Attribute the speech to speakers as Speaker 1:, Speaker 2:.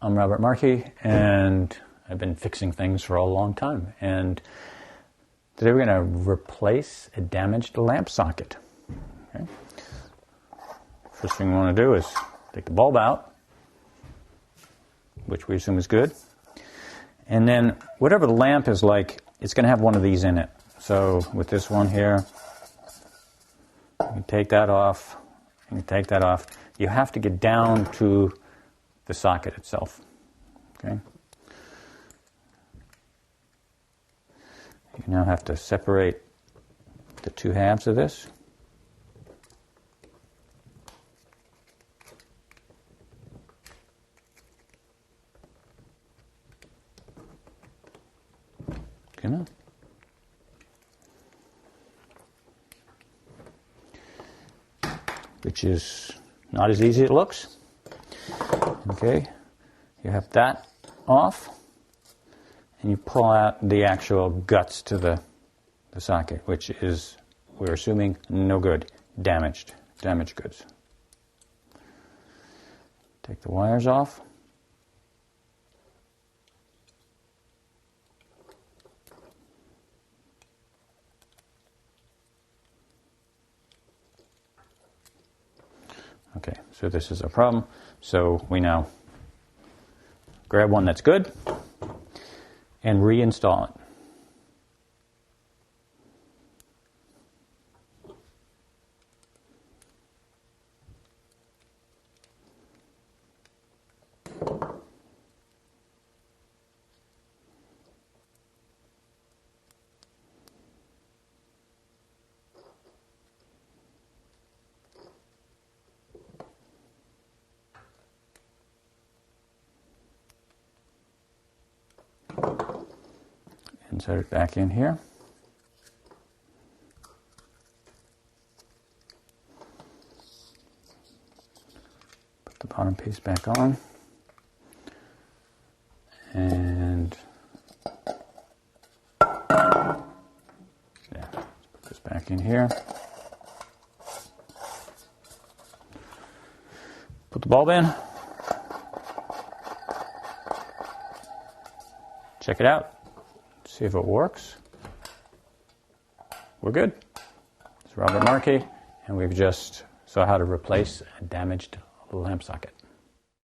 Speaker 1: I'm Robert Markey, and I've been fixing things for a long time. And today we're going to replace a damaged lamp socket. Okay. First thing we want to do is take the bulb out, which we assume is good. And then whatever the lamp is like, it's going to have one of these in it. So with this one here, you take that off, and you take that off. You have to get down to the socket itself. Okay. You now have to separate the two halves of this. Okay. Which is not as easy as it looks. Okay, you have that off, and you pull out the actual guts to the socket, which is, we're assuming, no good, damaged goods. Take the wires off. Okay, so this is a problem. So we now grab one that's good and reinstall it. Insert it back in here. Put the bottom piece back on. And yeah, let's put this back in here. Put the bulb in. Check it out. See if it works. We're good. It's Robert Markey, and we've just saw how to replace a damaged lamp socket.